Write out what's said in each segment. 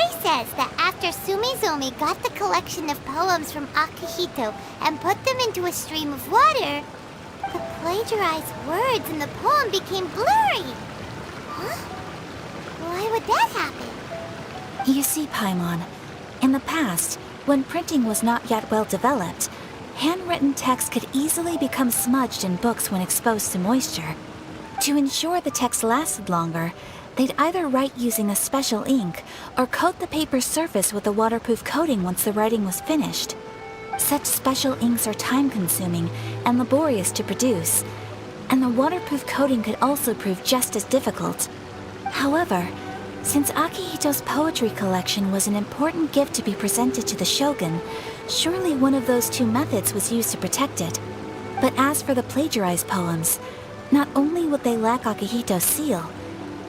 story says that after Sumizomi got the collection of poems from Akihito and put them into a stream of water, the plagiarized words in the poem became blurry. Huh? Why would that happen? You see, Paimon, in the past, when printing was not yet well developed, handwritten text could easily become smudged in books when exposed to moisture. To ensure the text lasted longer, they'd either write using a special ink or coat the paper's surface with a waterproof coating once the writing was finished. Such special inks are time-consuming and laborious to produce, and the waterproof coating could also prove just as difficult. However, since Akihito's poetry collection was an important gift to be presented to the shogun, surely one of those two methods was used to protect it. But as for the plagiarized poems, not only would they lack Akihito's seal,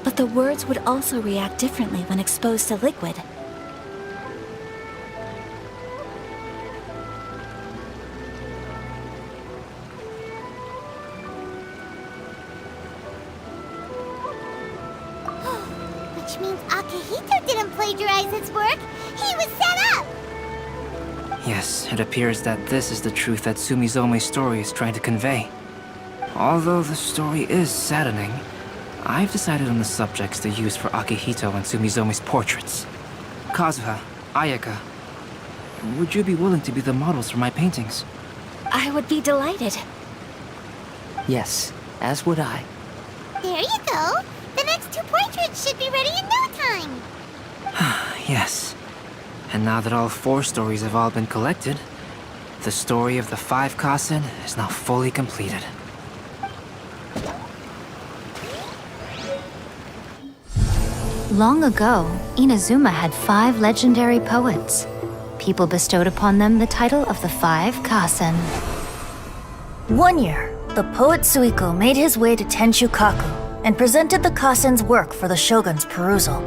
but the words would also react differently when exposed to liquid. Which means Akihito didn't plagiarize his work. He was set up! Yes, it appears that this is the truth that Sumizome's story is trying to convey. Although the story is saddening, I've decided on the subjects to use for Akihito and Sumizome's portraits. Kazuha, Ayaka, would you be willing to be the models for my paintings? I would be delighted. Yes, as would I. There you go. The next two portraits should be ready in no time. Yes. And now that all 4 stories have all been collected, the story of the 5 Kasen is now fully completed. Long ago, Inazuma had 5 legendary poets. People bestowed upon them the title of the 5 Kasen. One year, the poet Suiko made his way to Tenshukaku and presented the Kasen's work for the shogun's perusal.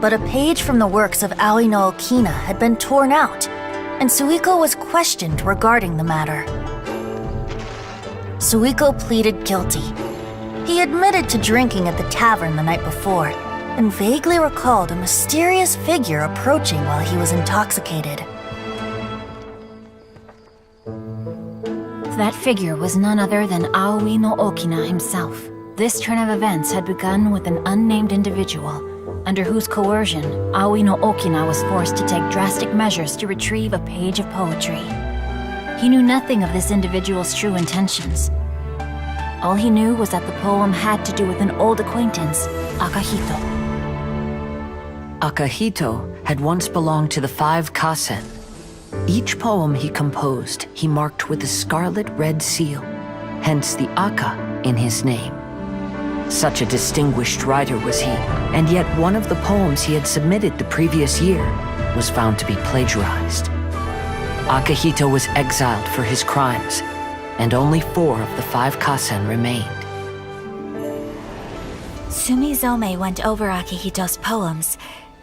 But a page from the works of Aoi no Okina had been torn out, and Suiko was questioned regarding the matter. Suiko pleaded guilty. He admitted to drinking at the tavern the night before, and vaguely recalled a mysterious figure approaching while he was intoxicated. That figure was none other than Aoi no Okina himself. This turn of events had begun with an unnamed individual, under whose coercion, Aoi no Okina was forced to take drastic measures to retrieve a page of poetry. He knew nothing of this individual's true intentions. All he knew was that the poem had to do with an old acquaintance, Akihito. Akihito had once belonged to the 5 Kasen. Each poem he composed, he marked with a scarlet red seal, hence the Aka in his name. Such a distinguished writer was he, and yet one of the poems he had submitted the previous year was found to be plagiarized. Akihito was exiled for his crimes, and only 4 of the 5 Kasen remained. Sumizome went over Akihito's poems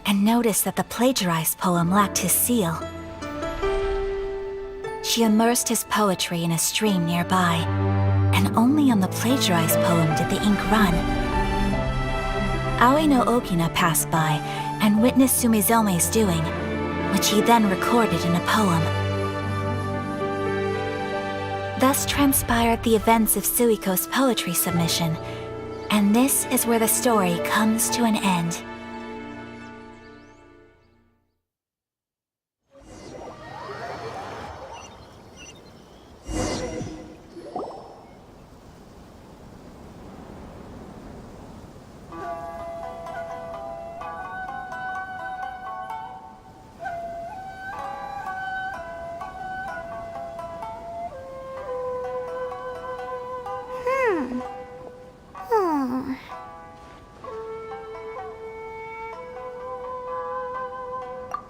and noticed that the plagiarized poem lacked his seal. She immersed his poetry in a stream nearby, and only on the plagiarized poem did the ink run. Aoi no Okina passed by and witnessed Sumizome's doing, which he then recorded in a poem. Thus transpired the events of Suiko's poetry submission, and this is where the story comes to an end.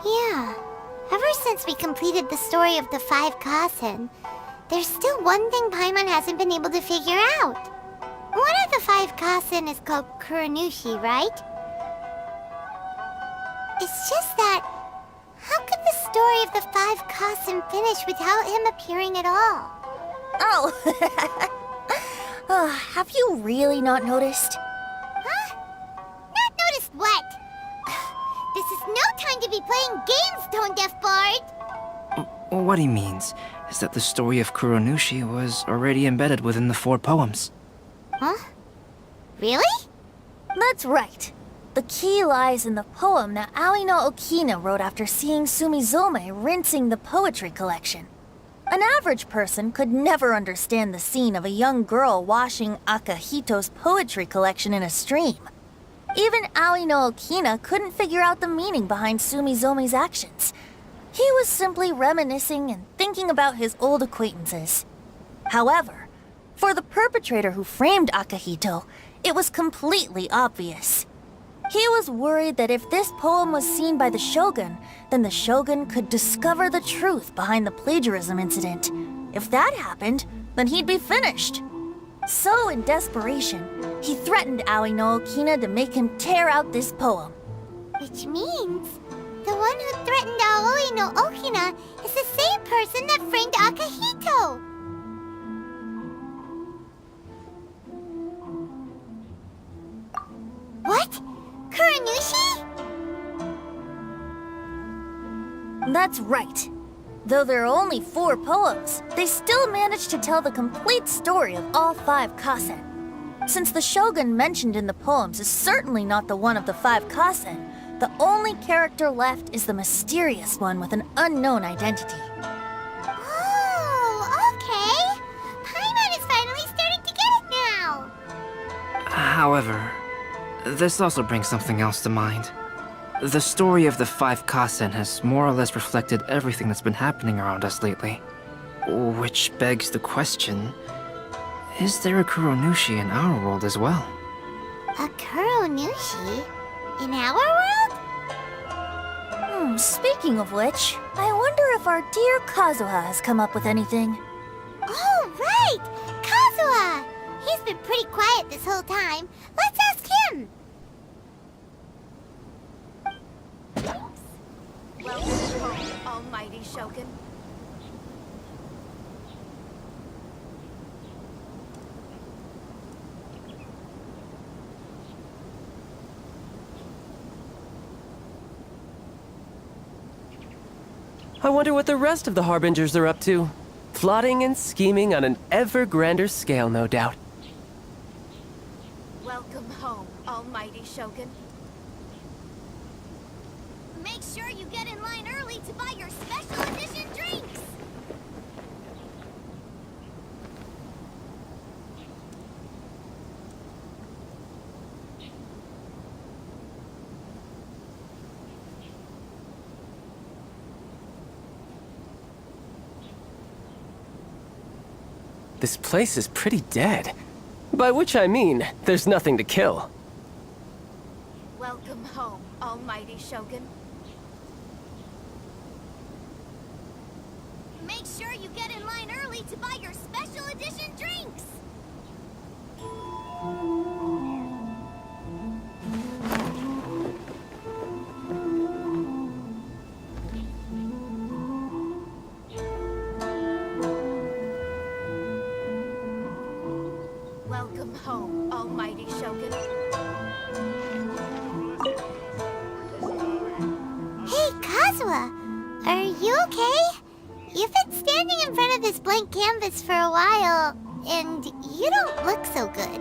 Yeah. Ever since we completed the story of the 5 Kasen, there's still one thing Paimon hasn't been able to figure out. One of the 5 Kasen is called Kuranushi, right? It's just that, how could the story of the 5 Kasen finish without him appearing at all? Oh! Have you really not noticed? Huh? Not noticed what? This is no time to be playing games, Tone Deaf Bard! What he means is that the story of Kuronushi was already embedded within the 4 poems. Huh? Really? That's right. The key lies in the poem that Aoi no Okina wrote after seeing Sumizome rinsing the poetry collection. An average person could never understand the scene of a young girl washing Akahito's poetry collection in a stream. Even Aoi no Okina couldn't figure out the meaning behind Sumizome's actions. He was simply reminiscing and thinking about his old acquaintances. However, for the perpetrator who framed Akahito, it was completely obvious. He was worried that if this poem was seen by the Shogun, then the Shogun could discover the truth behind the plagiarism incident. If that happened, then he'd be finished. So, in desperation, he threatened Aoi no Okina to make him tear out this poem. Which means the one who threatened Aoi no Okina is the same person that framed Akahito. What? Kuronushi? That's right. Though there are only 4 poems, they still managed to tell the complete story of all 5 kasen. Since the Shogun mentioned in the poems is certainly not the one of the 5 kasen, the only character left is the mysterious one with an unknown identity. Oh, okay. Paimon is finally starting to get it now. However, this also brings something else to mind. The story of the 5 kasen has more or less reflected everything that's been happening around us lately. Which begs the question, is there a Kuronushi in our world as well? A Kuronushi? In our world? Speaking of which, I wonder if our dear Kazuha has come up with anything. Oh, right! Kazuha! He's been pretty quiet this whole time. Let's ask him! Welcome home, almighty Shogun. I wonder what the rest of the Harbingers are up to. Plotting and scheming on an ever grander scale, no doubt. Welcome home, almighty Shogun. Make sure you get in line early to buy your special edition drinks! This place is pretty dead. By which I mean, there's nothing to kill. Welcome home, almighty Shogun. Make sure you get in line early to buy your special edition drinks! Welcome home, almighty Shogun. Hey, Kazuha! Are you okay? You've been standing in front of this blank canvas for a while, and you don't look so good.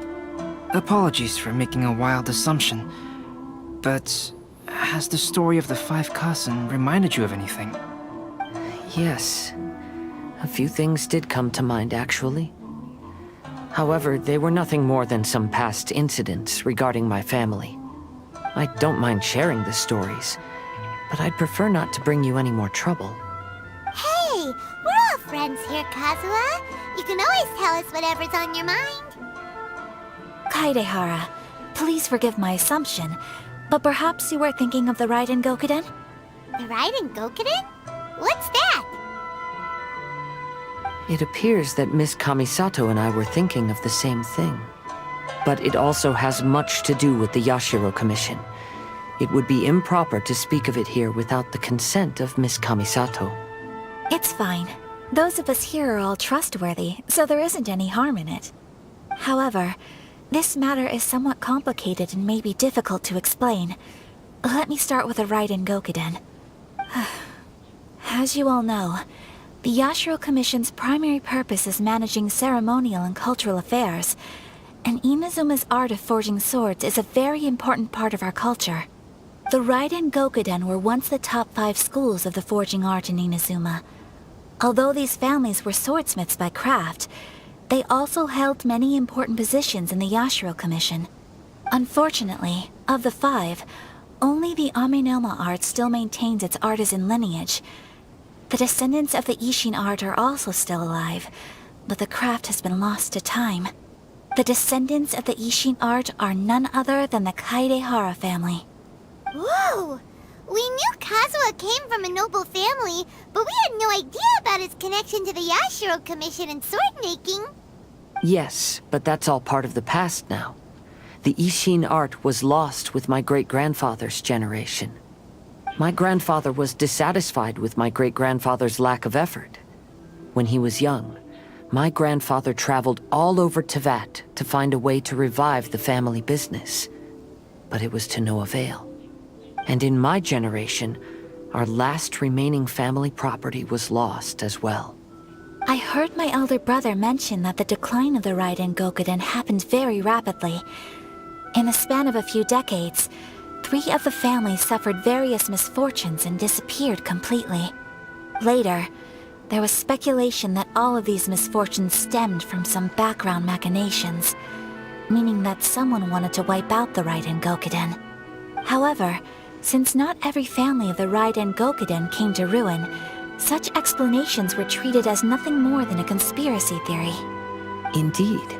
Apologies for making a wild assumption, but has the story of the 5 kasen reminded you of anything? Yes. A few things did come to mind, actually. However, they were nothing more than some past incidents regarding my family. I don't mind sharing the stories, but I'd prefer not to bring you any more trouble. Hey, we're all friends here, Kazuha. You can always tell us whatever's on your mind. Kaidehara, please forgive my assumption, but perhaps you were thinking of the Raiden Gokuden? The Raiden Gokuden? What's that? It appears that Miss Kamisato and I were thinking of the same thing. But it also has much to do with the Yashiro Commission. It would be improper to speak of it here without the consent of Miss Kamisato. It's fine. Those of us here are all trustworthy, so there isn't any harm in it. However, this matter is somewhat complicated and may be difficult to explain. Let me start with the Raiden Gokuden. As you all know, the Yashiro Commission's primary purpose is managing ceremonial and cultural affairs, and Inazuma's art of forging swords is a very important part of our culture. The Raiden Gokuden were once the top 5 schools of the forging art in Inazuma. Although these families were swordsmiths by craft, they also held many important positions in the Yashiro Commission. Unfortunately, of the 5, only the Amenoma art still maintains its artisan lineage. The descendants of the Ishin art are also still alive, but the craft has been lost to time. The descendants of the Ishin art are none other than the Kaidehara family. Whoa! We knew Kazuha came from a noble family, but we had no idea about his connection to the Yashiro Commission and sword making. Yes, but that's all part of the past now. The Ishin art was lost with my great-grandfather's generation. My grandfather was dissatisfied with my great-grandfather's lack of effort. When he was young, my grandfather traveled all over Tevat to find a way to revive the family business. But it was to no avail. And in my generation, our last remaining family property was lost as well. I heard my elder brother mention that the decline of the Raiden Gokuden happened very rapidly. In the span of a few decades, 3 of the families suffered various misfortunes and disappeared completely. Later, there was speculation that all of these misfortunes stemmed from some background machinations, meaning that someone wanted to wipe out the Raiden Gokuden. However, since not every family of the Raiden Gokuden came to ruin, such explanations were treated as nothing more than a conspiracy theory. Indeed.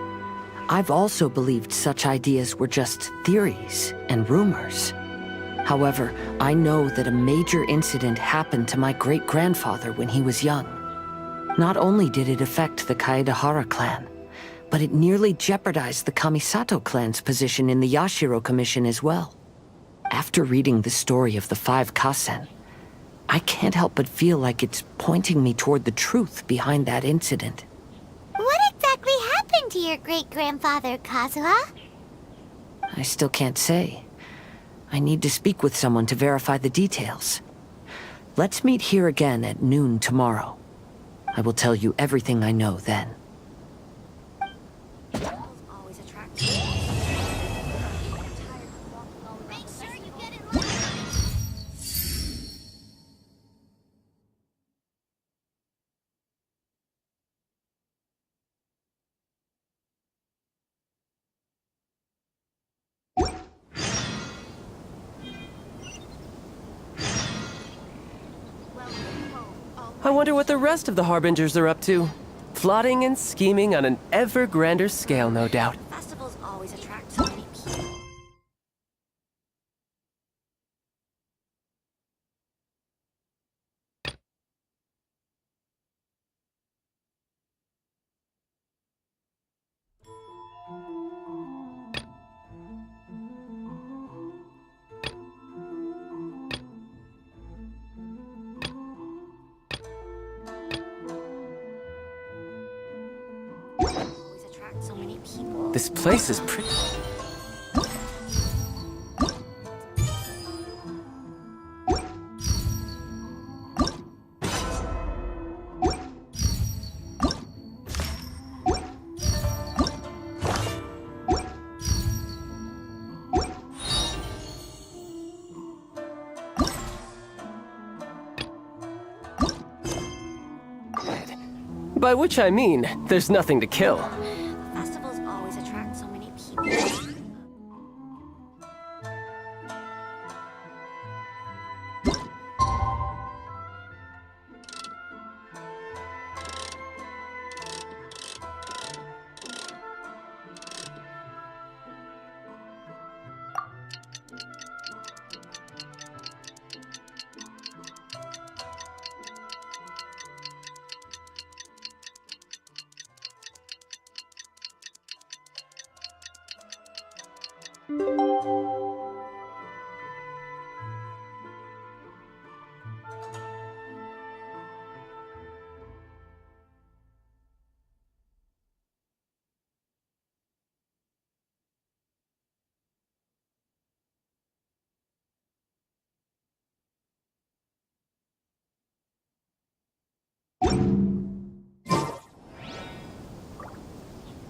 I've also believed such ideas were just theories and rumors. However, I know that a major incident happened to my great-grandfather when he was young. Not only did it affect the Kaedehara clan, but it nearly jeopardized the Kamisato clan's position in the Yashiro Commission as well. After reading the story of the 5 Kasen, I can't help but feel like it's pointing me toward the truth behind that incident. What exactly happened to your great-grandfather, Kazuha? I still can't say. I need to speak with someone to verify the details. Let's meet here again at noon tomorrow. I will tell you everything I know then. I wonder what the rest of the Harbingers are up to. Plotting and scheming on an ever grander scale, no doubt. Festivals always attract so many people. This place is pretty... By which I mean, there's nothing to kill. Festivals always attract so many people.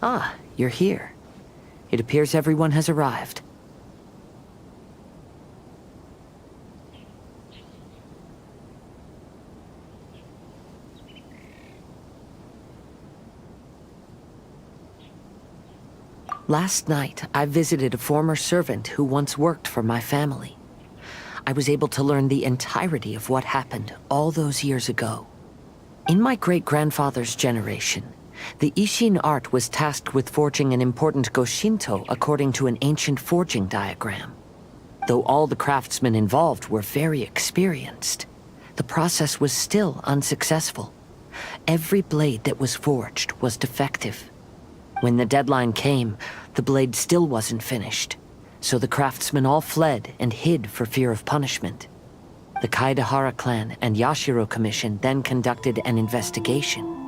Ah, you're here. It appears everyone has arrived. Last night, I visited a former servant who once worked for my family. I was able to learn the entirety of what happened all those years ago. In my great-grandfather's generation, the Ishin art was tasked with forging an important Goshinto according to an ancient forging diagram. Though all the craftsmen involved were very experienced, the process was still unsuccessful. Every blade that was forged was defective. When the deadline came, the blade still wasn't finished, so the craftsmen all fled and hid for fear of punishment. The Kaedahara clan and Yashiro Commission then conducted an investigation.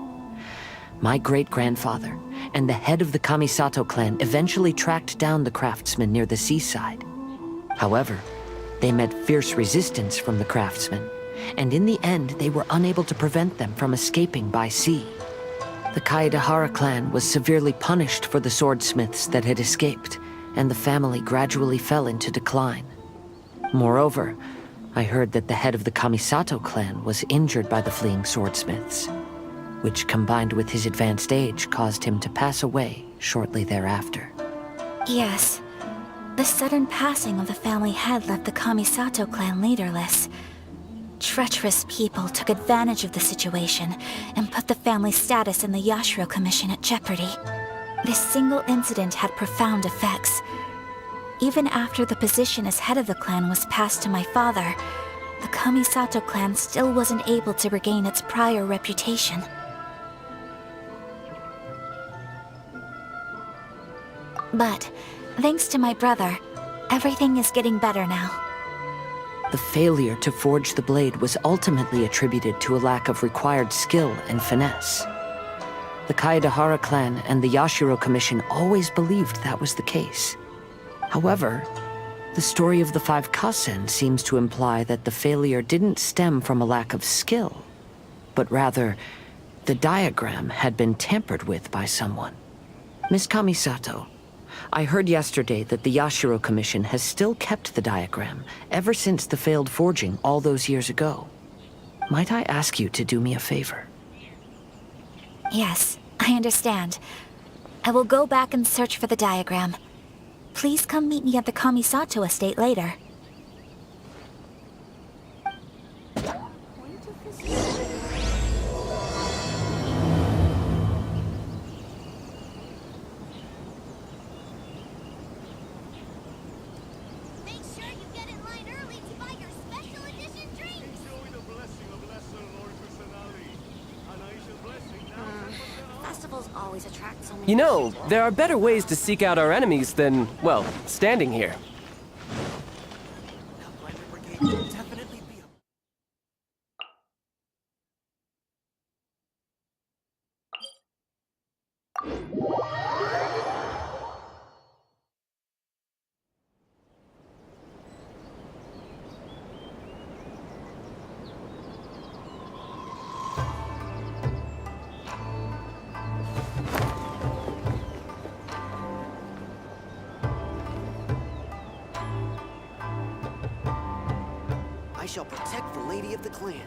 My great-grandfather and the head of the Kamisato clan eventually tracked down the craftsmen near the seaside. However, they met fierce resistance from the craftsmen, and in the end they were unable to prevent them from escaping by sea. The Kaedahara clan was severely punished for the swordsmiths that had escaped, and the family gradually fell into decline. Moreover, I heard that the head of the Kamisato clan was injured by the fleeing swordsmiths, which combined with his advanced age caused him to pass away shortly thereafter. Yes. The sudden passing of the family head left the Kamisato clan leaderless. Treacherous people took advantage of the situation and put the family's status in the Yashiro Commission at jeopardy. This single incident had profound effects. Even after the position as head of the clan was passed to my father, the Kamisato clan still wasn't able to regain its prior reputation. But, thanks to my brother, everything is getting better now. The failure to forge the blade was ultimately attributed to a lack of required skill and finesse. The Kaedahara clan and the Yashiro Commission always believed that was the case. However, the story of the 5 Kasen seems to imply that the failure didn't stem from a lack of skill, but rather, the diagram had been tampered with by someone. Miss Kamisato, I heard yesterday that the Yashiro Commission has still kept the diagram ever since the failed forging all those years ago. Might I ask you to do me a favor? Yes, I understand. I will go back and search for the diagram. Please come meet me at the Kamisato estate later. Make sure you get in line early to buy your special edition drinks. Festivals always attract so many. You know, there are better ways to seek out our enemies than, well, standing here. I shall protect the Lady of the Clan.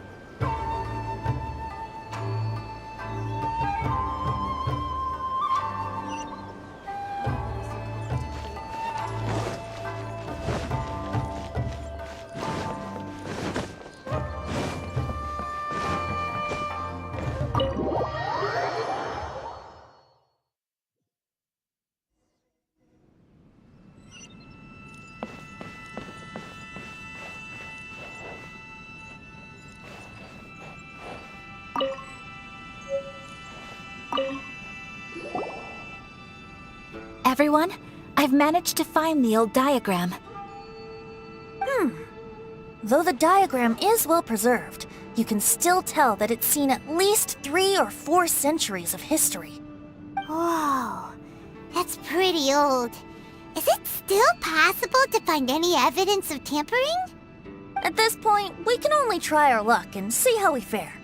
Everyone, I've managed to find the old diagram. Though the diagram is well preserved, you can still tell that it's seen at least 3 or 4 centuries of history. Whoa, that's pretty old. Is it still possible to find any evidence of tampering? At this point, we can only try our luck and see how we fare.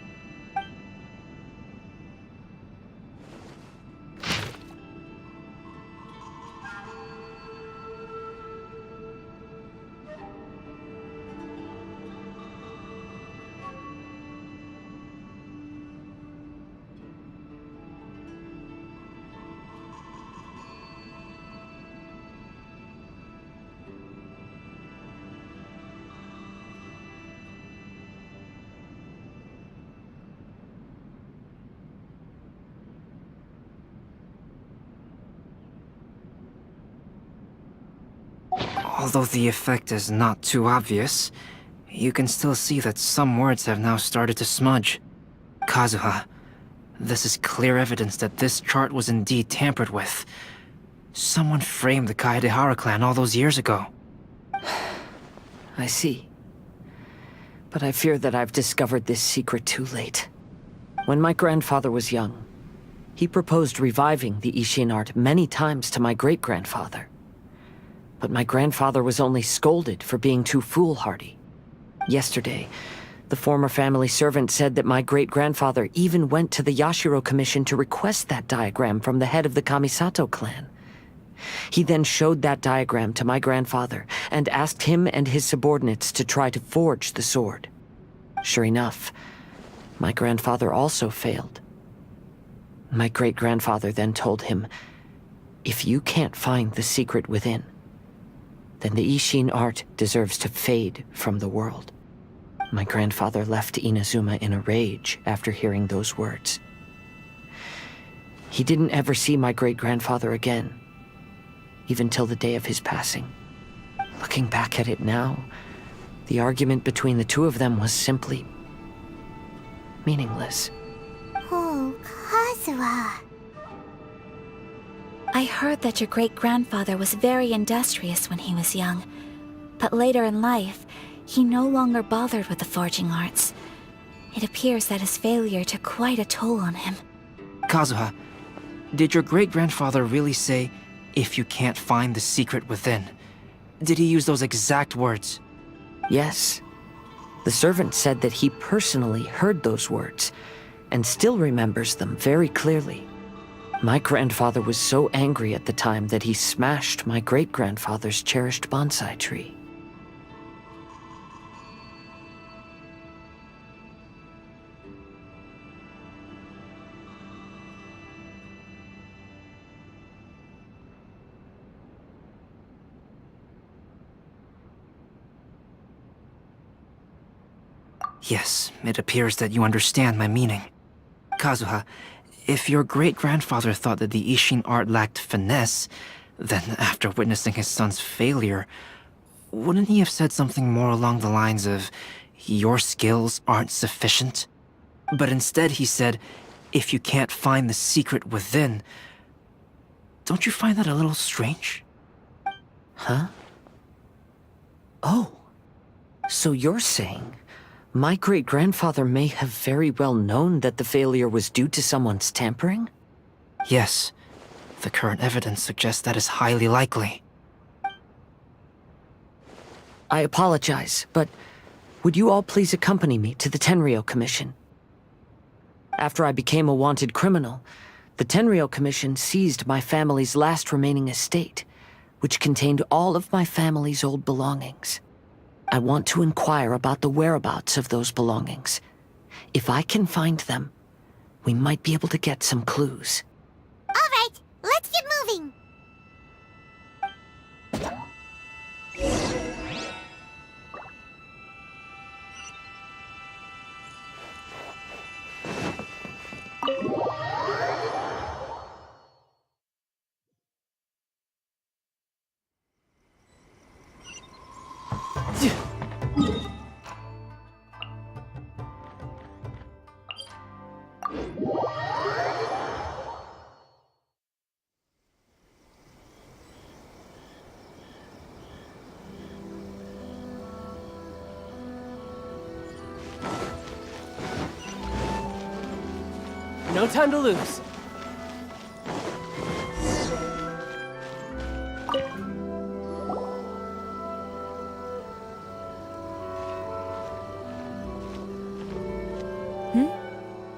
Although the effect is not too obvious, you can still see that some words have now started to smudge. Kazuha, this is clear evidence that this chart was indeed tampered with. Someone framed the Kaedehara clan all those years ago. I see. But I fear that I've discovered this secret too late. When my grandfather was young, he proposed reviving the Ishin art many times to my great-grandfather. But my grandfather was only scolded for being too foolhardy. Yesterday, the former family servant said that my great-grandfather even went to the Yashiro Commission to request that diagram from the head of the Kamisato clan. He then showed that diagram to my grandfather and asked him and his subordinates to try to forge the sword. Sure enough, my grandfather also failed. My great-grandfather then told him, "If you can't find the secret within, then the Ishin art deserves to fade from the world." My grandfather left Inazuma in a rage after hearing those words. He didn't ever see my great-grandfather again, even till the day of his passing. Looking back at it now, the argument between the two of them was simply meaningless. Oh, Kazuha. I heard that your great-grandfather was very industrious when he was young, but later in life, he no longer bothered with the forging arts. It appears that his failure took quite a toll on him. Kazuha, did your great-grandfather really say, "If you can't find the secret within"? Did he use those exact words? Yes. The servant said that he personally heard those words, and still remembers them very clearly. My grandfather was so angry at the time that he smashed my great-grandfather's cherished bonsai tree. Yes, it appears that you understand my meaning. Kazuha, if your great-grandfather thought that the Ishin art lacked finesse, then after witnessing his son's failure, wouldn't he have said something more along the lines of, "Your skills aren't sufficient"? But instead he said, "If you can't find the secret within." Don't you find that a little strange? Huh? Oh. So you're saying my great-grandfather may have very well known that the failure was due to someone's tampering? Yes. The current evidence suggests that is highly likely. I apologize, but would you all please accompany me to the Tenryou Commission? After I became a wanted criminal, the Tenryou Commission seized my family's last remaining estate, which contained all of my family's old belongings. I want to inquire about the whereabouts of those belongings. If I can find them, we might be able to get some clues. All right, let's get moving. No time to lose.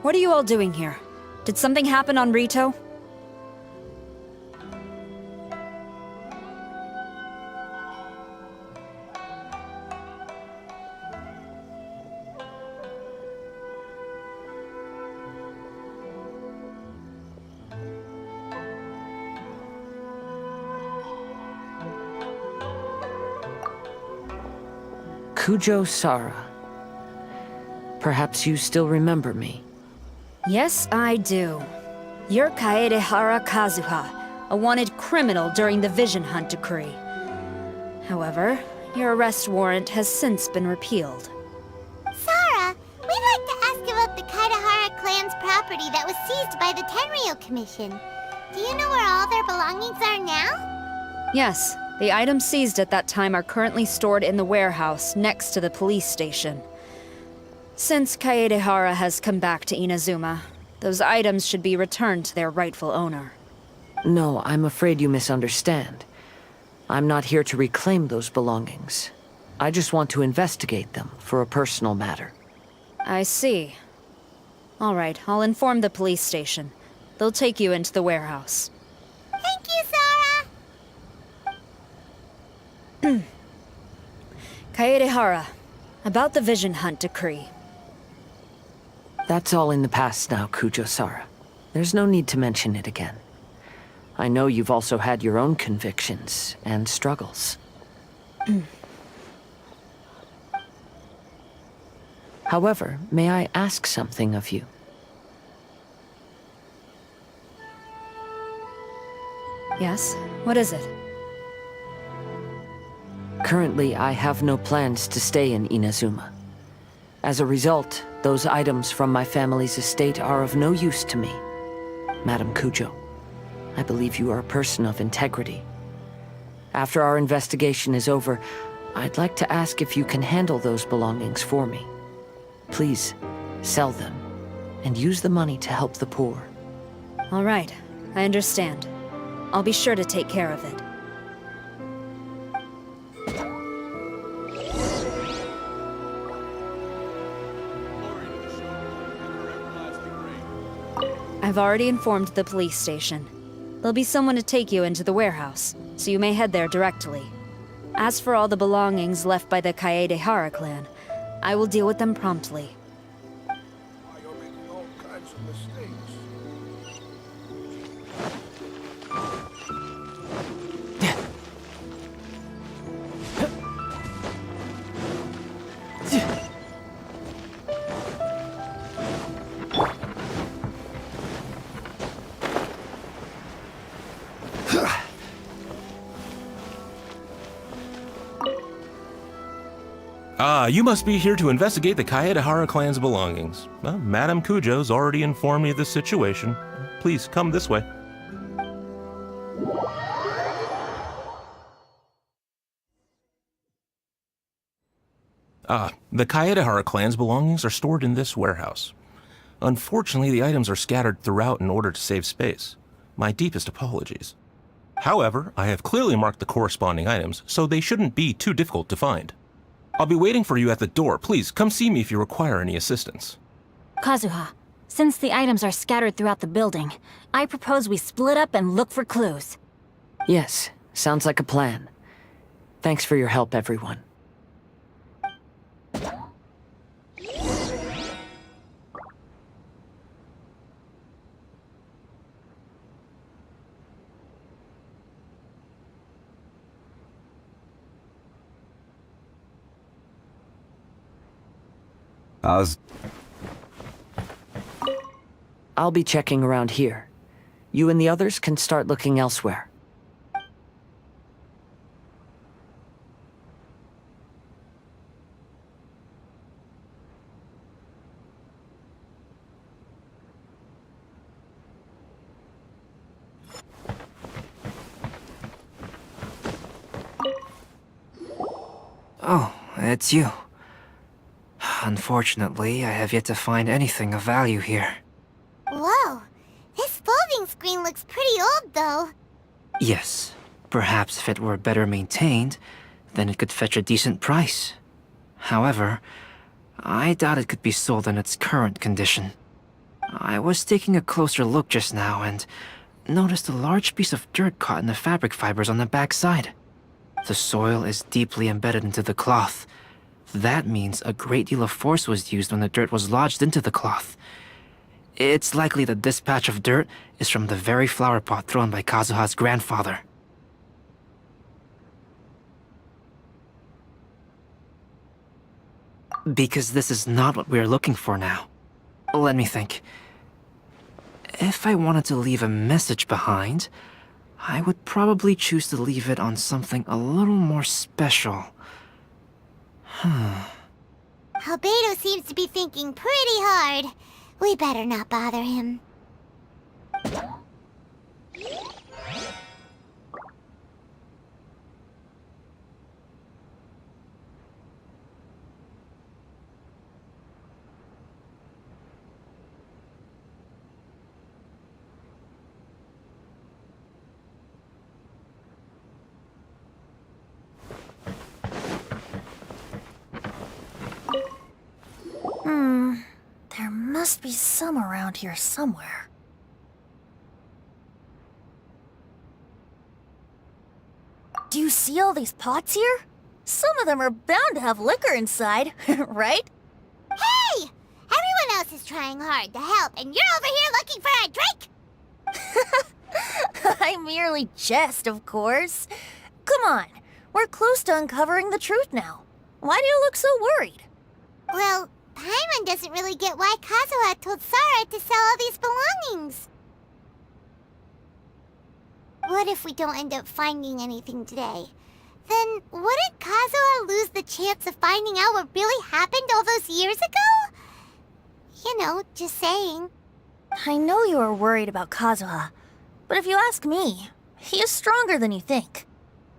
What are you all doing here? Did something happen on Rito? Kujo Sara. Perhaps you still remember me. Yes, I do. You're Kaedehara Kazuha, a wanted criminal during the Vision Hunt decree. However, your arrest warrant has since been repealed. Sara, we'd like to ask about the Kaitahara clan's property that was seized by the Tenryou Commission. Do you know where all their belongings are now? Yes, the items seized at that time are currently stored in the warehouse next to the police station. Since Kaedehara has come back to Inazuma, those items should be returned to their rightful owner. No, I'm afraid you misunderstand. I'm not here to reclaim those belongings. I just want to investigate them for a personal matter. I see. All right, I'll inform the police station. They'll take you into the warehouse. Thank you, Sara! Kaedehara, about the Vision Hunt decree. That's all in the past now, Kujo-Sara. There's no need to mention it again. I know you've also had your own convictions and struggles. However, may I ask something of you? Yes? What is it? Currently, I have no plans to stay in Inazuma. As a result, those items from my family's estate are of no use to me. Madam Kujo, I believe you are a person of integrity. After our investigation is over, I'd like to ask if you can handle those belongings for me. Please, sell them, and use the money to help the poor. All right, I understand. I'll be sure to take care of it. I've already informed the police station. There'll be someone to take you into the warehouse, so you may head there directly. As for all the belongings left by the Kaedehara clan, I will deal with them promptly. You're making all kinds of mistakes. You must be here to investigate the Kaedehara clan's belongings. Well, Madame Kujo's already informed me of the situation. Please, come this way. The Kaedehara clan's belongings are stored in this warehouse. Unfortunately, the items are scattered throughout in order to save space. My deepest apologies. However, I have clearly marked the corresponding items, so they shouldn't be too difficult to find. I'll be waiting for you at the door. Please, come see me if you require any assistance. Kazuha, since the items are scattered throughout the building, I propose we split up and look for clues. Yes, sounds like a plan. Thanks for your help, everyone. I'll be checking around here. You and the others can start looking elsewhere. Oh, it's you. Unfortunately, I have yet to find anything of value here. Whoa, this folding screen looks pretty old, though. Yes, perhaps if it were better maintained, then it could fetch a decent price. However, I doubt it could be sold in its current condition. I was taking a closer look just now and noticed a large piece of dirt caught in the fabric fibers on the back side. The soil is deeply embedded into the cloth. That means a great deal of force was used when the dirt was lodged into the cloth. It's likely that this patch of dirt is from the very flower pot thrown by Kazuha's grandfather. Because this is not what we're looking for now. Let me think. If I wanted to leave a message behind, I would probably choose to leave it on something a little more special. Albedo seems to be thinking pretty hard. We better not bother him. There must be some around here somewhere. Do you see all these pots here? Some of them are bound to have liquor inside, right? Hey! Everyone else is trying hard to help, and you're over here looking for a drink! I merely jest, of course. Come on, we're close to uncovering the truth now. Why do you look so worried? Well, Paimon doesn't really get why Kazuha told Sarah to sell all these belongings. What if we don't end up finding anything today? Then wouldn't Kazuha lose the chance of finding out what really happened all those years ago? You know, just saying. I know you are worried about Kazuha, but if you ask me, he is stronger than you think.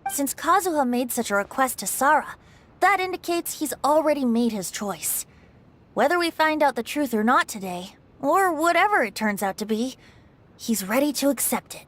Since Kazuha made such a request to Sarah, that indicates he's already made his choice. Whether we find out the truth or not today, or whatever it turns out to be, he's ready to accept it.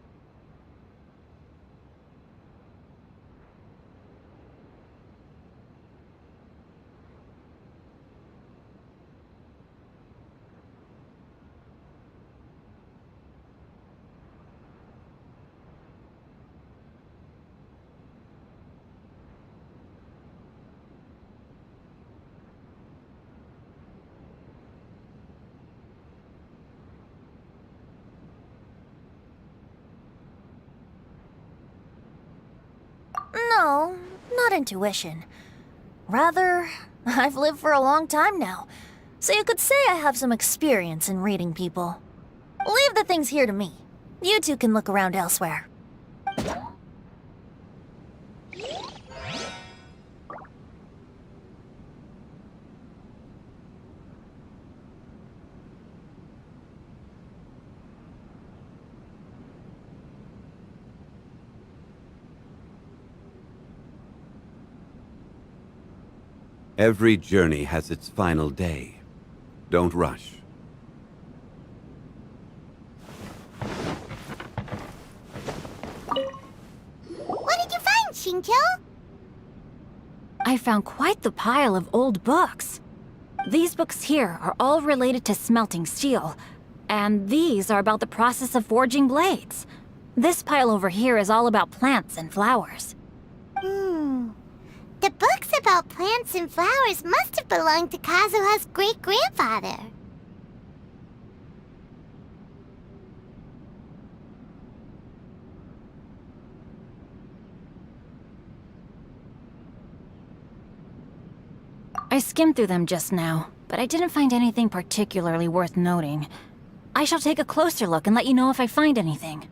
No, not intuition. Rather, I've lived for a long time now, so you could say I have some experience in reading people. Leave the things here to me. You two can look around elsewhere. Every journey has its final day. Don't rush. What did you find, Shinjo? I found quite the pile of old books. These books here are all related to smelting steel, and these are about the process of forging blades. This pile over here is all about plants and flowers. The books about plants and flowers must have belonged to Kazuha's great-grandfather. I skimmed through them just now, but I didn't find anything particularly worth noting. I shall take a closer look and let you know if I find anything.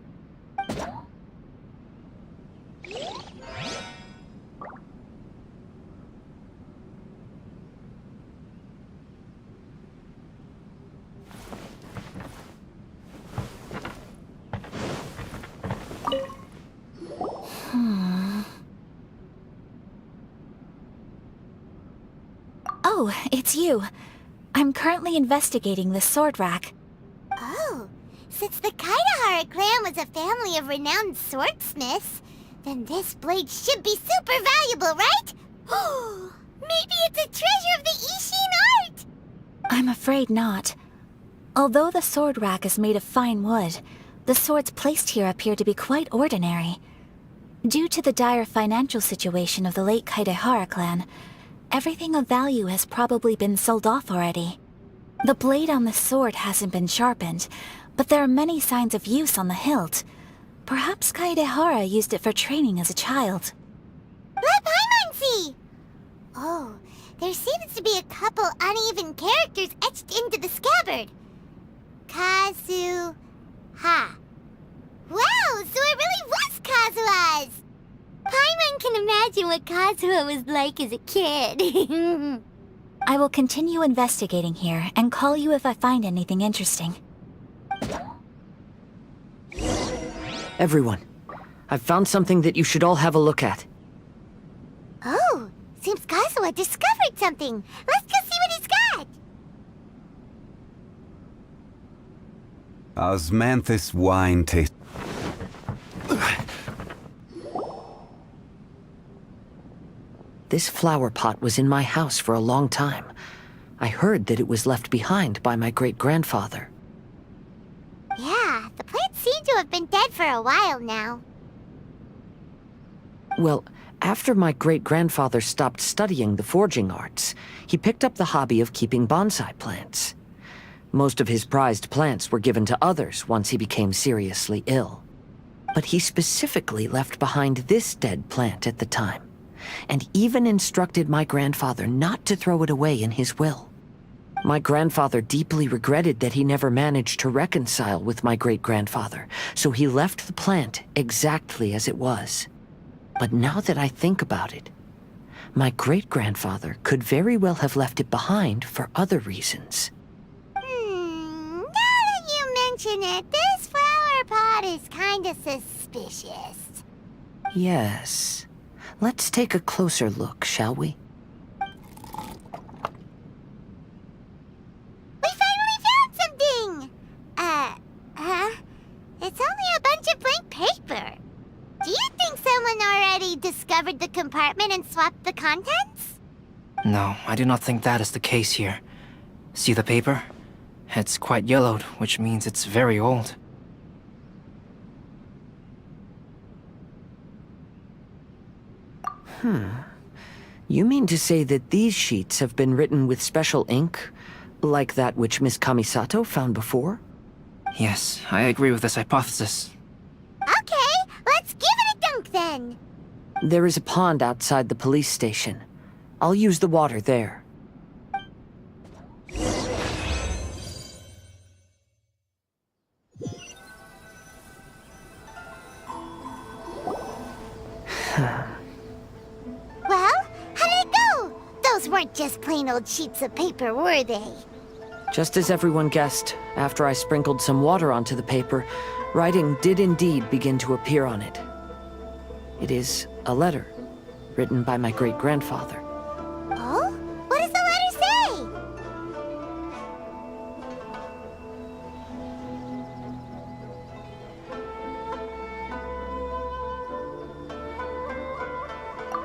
Oh, it's you. I'm currently investigating the sword rack. Oh, since the Kaidahara clan was a family of renowned swordsmiths, then this blade should be super valuable, right? Oh, maybe it's a treasure of the Ishin art! I'm afraid not. Although the sword rack is made of fine wood, the swords placed here appear to be quite ordinary. Due to the dire financial situation of the late Kaidahara clan, everything of value has probably been sold off already. The blade on the sword hasn't been sharpened, but there are many signs of use on the hilt. Perhaps Kaidahara used it for training as a child. Let Paimon see! Oh, there seems to be a couple uneven characters etched into the scabbard. Kazu-ha. Wow, so it really was Kazuha's! Paimon can imagine what Kazuha was like as a kid. I will continue investigating here and call you if I find anything interesting. Everyone, I've found something that you should all have a look at. Oh, seems Kazuha discovered something. Let's go see what he's got. Osmanthus wine taste. This flower pot was in my house for a long time. I heard that it was left behind by my great-grandfather. Yeah, the plants seem to have been dead for a while now. Well, after my great-grandfather stopped studying the forging arts, he picked up the hobby of keeping bonsai plants. Most of his prized plants were given to others once he became seriously ill. But he specifically left behind this dead plant at the time, and even instructed my grandfather not to throw it away in his will. My grandfather deeply regretted that he never managed to reconcile with my great-grandfather, so he left the plant exactly as it was. But now that I think about it, my great-grandfather could very well have left it behind for other reasons. Now that you mention it, this flower pot is kinda suspicious. Yes. Let's take a closer look, shall we? We finally found something! It's only a bunch of blank paper. Do you think someone already discovered the compartment and swapped the contents? No, I do not think that is the case here. See the paper? It's quite yellowed, which means it's very old. You mean to say that these sheets have been written with special ink, like that which Miss Kamisato found before? Yes, I agree with this hypothesis. Okay, let's give it a dunk then. There is a pond outside the police station. I'll use the water there. Well, how did it go? Those weren't just plain old sheets of paper, were they? Just as everyone guessed, after I sprinkled some water onto the paper, writing did indeed begin to appear on it. It is a letter, written by my great-grandfather. Oh? What does the letter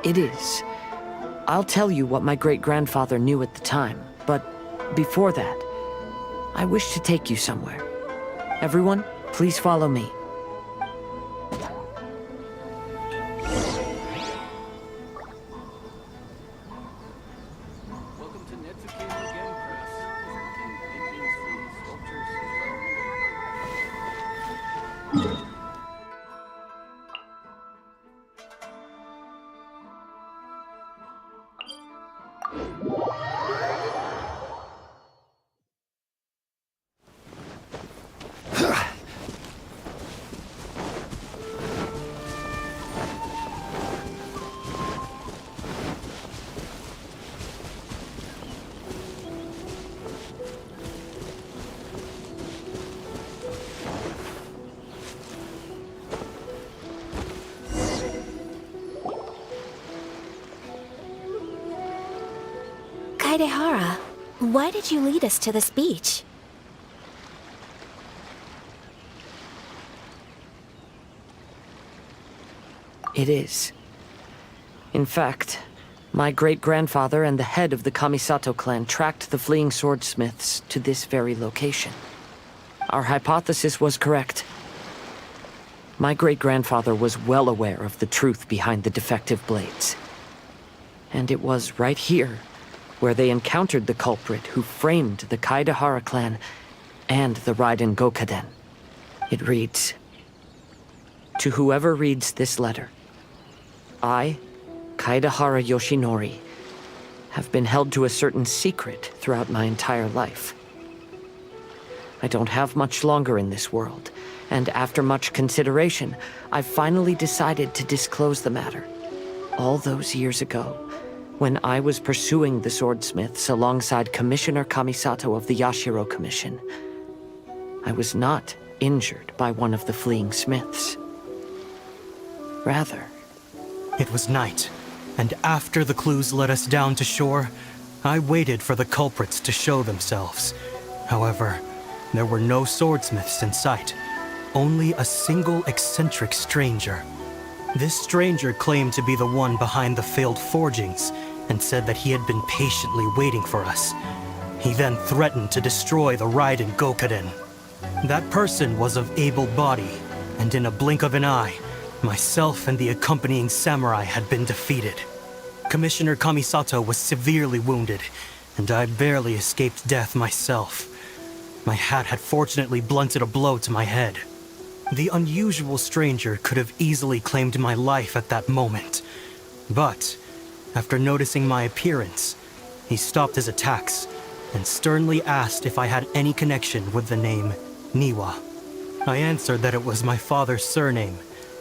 say? It is. I'll tell you what my great-grandfather knew at the time, but before that, I wish to take you somewhere. Everyone, please follow me. Welcome to Netsuke no Game Press. Paintings, sculptures, Kaedehara, why did you lead us to this beach? It is. In fact, my great-grandfather and the head of the Kamisato clan tracked the fleeing swordsmiths to this very location. Our hypothesis was correct. My great-grandfather was well aware of the truth behind the defective blades. And it was right here where they encountered the culprit who framed the Kaedehara clan and the Raiden Gokaden. It reads, "To whoever reads this letter, I, Kaedehara Yoshinori, have been held to a certain secret throughout my entire life. I don't have much longer in this world, and after much consideration, I finally decided to disclose the matter. All those years ago, when I was pursuing the swordsmiths alongside Commissioner Kamisato of the Yashiro Commission, I was not injured by one of the fleeing smiths. Rather, it was night, and after the clues led us down to shore, I waited for the culprits to show themselves. However, there were no swordsmiths in sight, only a single eccentric stranger. This stranger claimed to be the one behind the failed forgings, and said that he had been patiently waiting for us. He then threatened to destroy the Raiden Gokaden. That person was of able body, and in a blink of an eye, myself and the accompanying samurai had been defeated. Commissioner Kamisato was severely wounded, and I barely escaped death myself. My hat had fortunately blunted a blow to my head. The unusual stranger could have easily claimed my life at that moment. But, after noticing my appearance, he stopped his attacks and sternly asked if I had any connection with the name Niwa. I answered that it was my father's surname,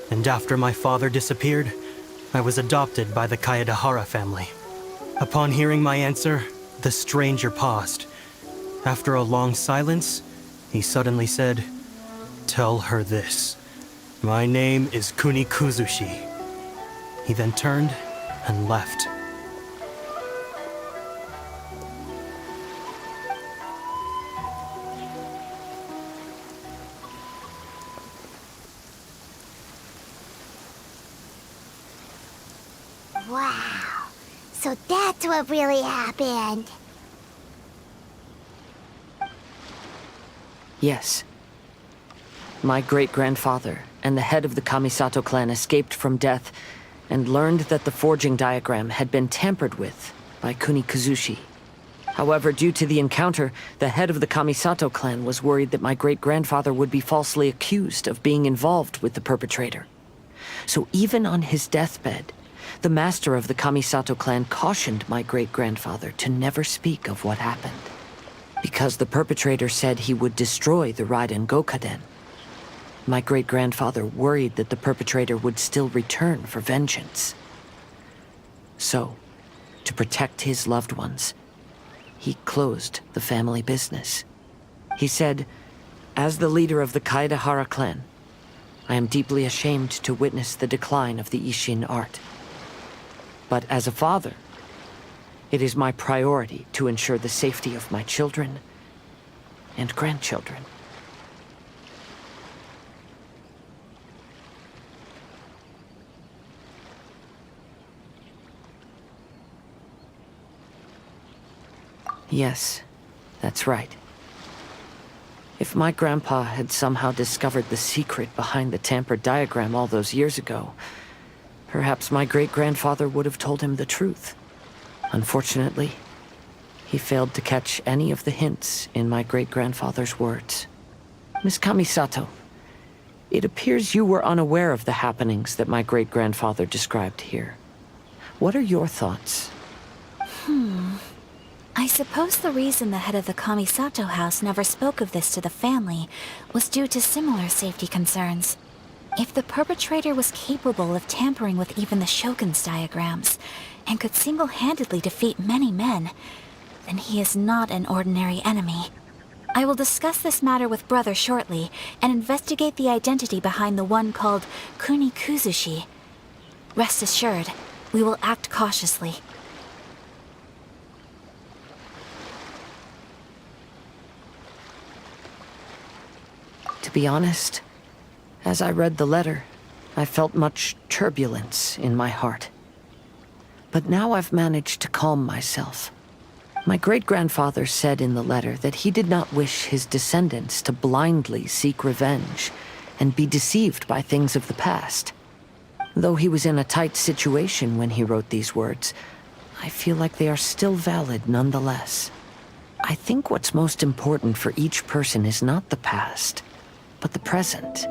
and after my father disappeared, I was adopted by the Kaedahara family. Upon hearing my answer, the stranger paused. After a long silence, he suddenly said, "Tell her this. My name is Kuni Kuzushi." He then turned and left. Wow. So that's what really happened. yes. My great-grandfather and the head of the Kamisato clan escaped from death and learned that the forging diagram had been tampered with by Kuni Kuzushi. However, due to the encounter, the head of the Kamisato clan was worried that my great-grandfather would be falsely accused of being involved with the perpetrator. So even on his deathbed, the master of the Kamisato clan cautioned my great-grandfather to never speak of what happened, because the perpetrator said he would destroy the Raiden Gokaden. My great-grandfather worried that the perpetrator would still return for vengeance. So, to protect his loved ones, he closed the family business. He said, "As the leader of the Kaedahara clan, I am deeply ashamed to witness the decline of the Isshin art. But as a father, it is my priority to ensure the safety of my children and grandchildren." Yes, that's right. If my grandpa had somehow discovered the secret behind the tampered diagram all those years ago, perhaps my great-grandfather would have told him the truth. Unfortunately, he failed to catch any of the hints in my great-grandfather's words. Miss Kamisato, it appears you were unaware of the happenings that my great-grandfather described here. What are your thoughts? I suppose the reason the head of the Kamisato house never spoke of this to the family was due to similar safety concerns. If the perpetrator was capable of tampering with even the Shogun's diagrams, and could single-handedly defeat many men, then he is not an ordinary enemy. I will discuss this matter with Brother shortly, and investigate the identity behind the one called Kuni Kuzushi. Rest assured, we will act cautiously. To be honest, as I read the letter, I felt much turbulence in my heart. But now I've managed to calm myself. My great-grandfather said in the letter that he did not wish his descendants to blindly seek revenge and be deceived by things of the past. Though he was in a tight situation when he wrote these words, I feel like they are still valid nonetheless. I think what's most important for each person is not the past, but the present.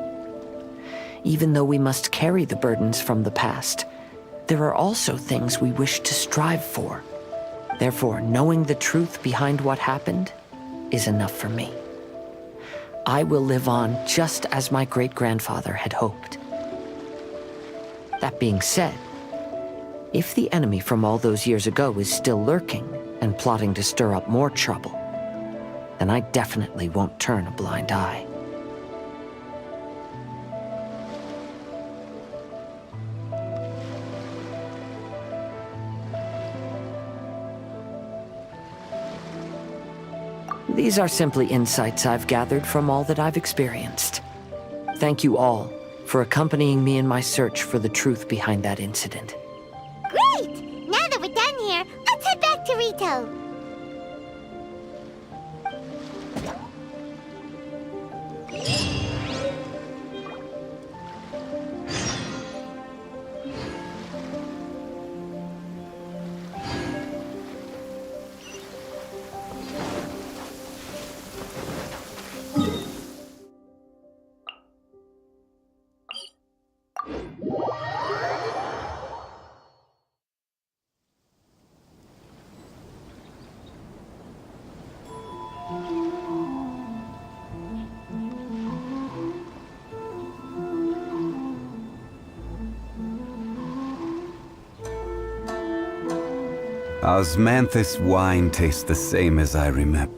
Even though we must carry the burdens from the past, there are also things we wish to strive for. Therefore, knowing the truth behind what happened is enough for me. I will live on just as my great-grandfather had hoped. That being said, if the enemy from all those years ago is still lurking and plotting to stir up more trouble, then I definitely won't turn a blind eye. These are simply insights I've gathered from all that I've experienced. Thank you all for accompanying me in my search for the truth behind that incident. Great! Now that we're done here, let's head back to Rito. Osmanthus wine tastes the same as I remember.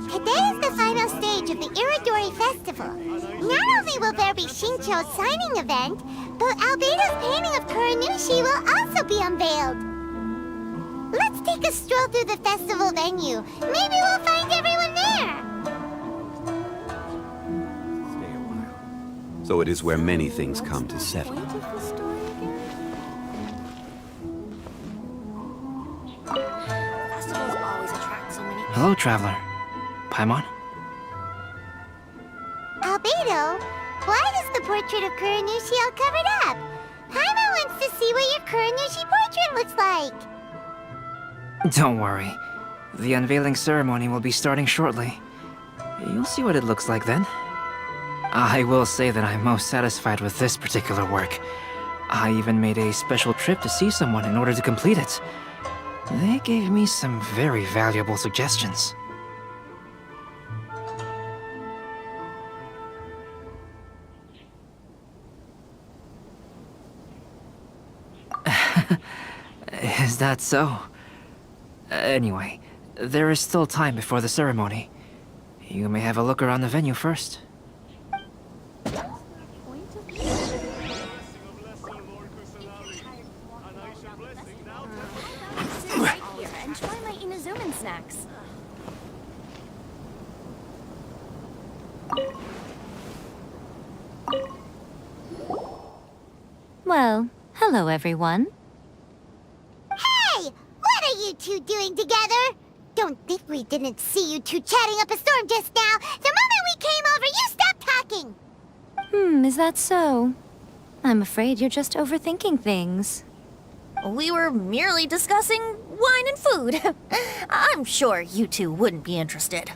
Today is the final stage of the Irodori Festival. Not only will there be Shincho's signing event, but Albedo's painting of Kuranushi will also be unveiled. Let's take a stroll through the festival venue. Maybe we'll find everyone there. So it is where many things come to settle. Festivals always attract so many. Hello, traveler. Paimon? Albedo, why is the portrait of Kuranushi all covered up? Paimon wants to see what your Kuranushi portrait looks like. Don't worry. The unveiling ceremony will be starting shortly. You'll see what it looks like then. I will say that I'm most satisfied with this particular work. I even made a special trip to see someone in order to complete it. They gave me some very valuable suggestions. Is that so? Anyway, there is still time before the ceremony. You may have a look around the venue first. Here, and try my Inazuman snacks. Well, hello everyone. Hey! What are you two doing together? Don't think we didn't see you two chatting up a storm just now. The moment we came over, you stopped talking. Is that so? I'm afraid you're just overthinking things. We were merely discussing wine and food. I'm sure you two wouldn't be interested.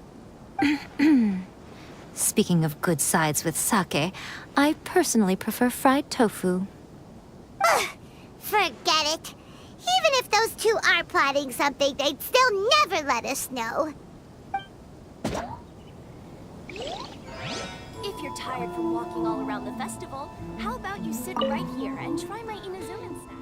Speaking of good sides with sake, I personally prefer fried tofu. Forget it. Even if those two are plotting something, they'd still never let us know. If you're tired from walking all around the festival, how about you sit right here and try my Inazuman snack?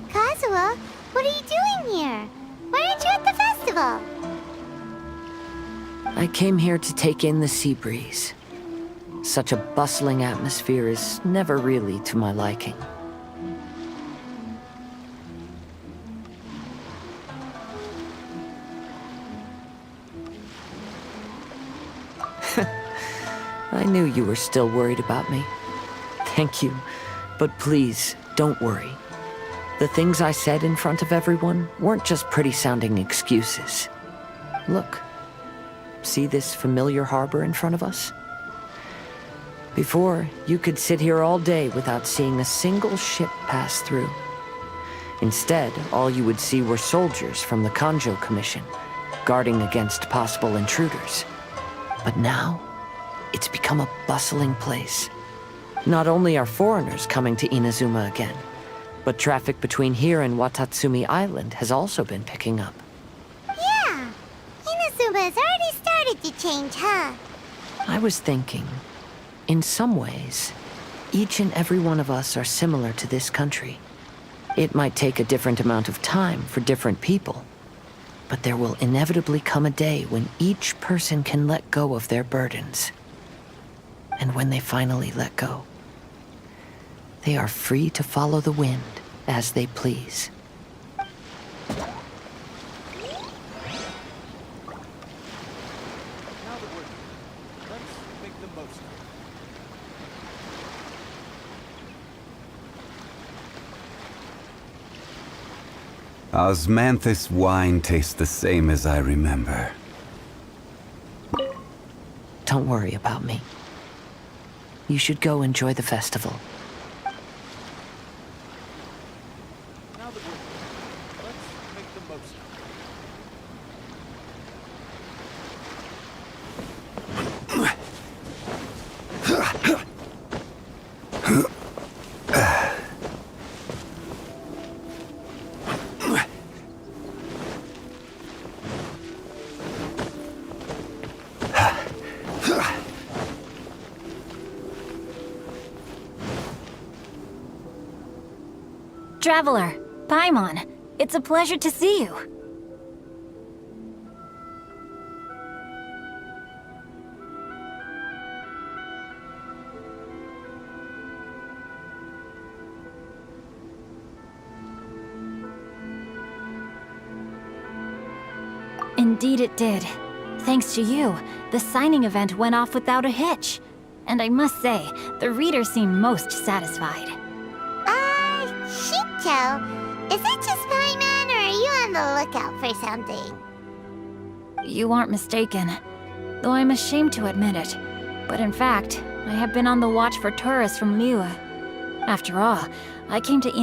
Kazuha, what are you doing here? Why aren't you at the festival? I came here to take in the sea breeze. Such a bustling atmosphere is never really to my liking. I knew you were still worried about me. Thank you, but please, don't worry. The things I said in front of everyone weren't just pretty-sounding excuses. Look, see this familiar harbor in front of us? Before, you could sit here all day without seeing a single ship pass through. Instead, all you would see were soldiers from the Kanjo Commission, guarding against possible intruders. But now, it's become a bustling place. Not only are foreigners coming to Inazuma again, but traffic between here and Watatsumi Island has also been picking up. Yeah, Inazuma has already started to change, huh? I was thinking, in some ways, each and every one of us are similar to this country. It might take a different amount of time for different people, but there will inevitably come a day when each person can let go of their burdens. And when they finally let go, they are free to follow the wind as they please. Osmanthus wine tastes the same as I remember. Don't worry about me. You should go enjoy the festival. Now that we're here, let's make the most of it. Traveler, Paimon, it's a pleasure to see you. Indeed it did. Thanks to you, the signing event went off without a hitch. And I must say, the readers seem most satisfied. Shito, is it just Paimon, or are you on the lookout for something? You aren't mistaken, though I'm ashamed to admit it. But in fact, I have been on the watch for tourists from Liyue. After all, I came to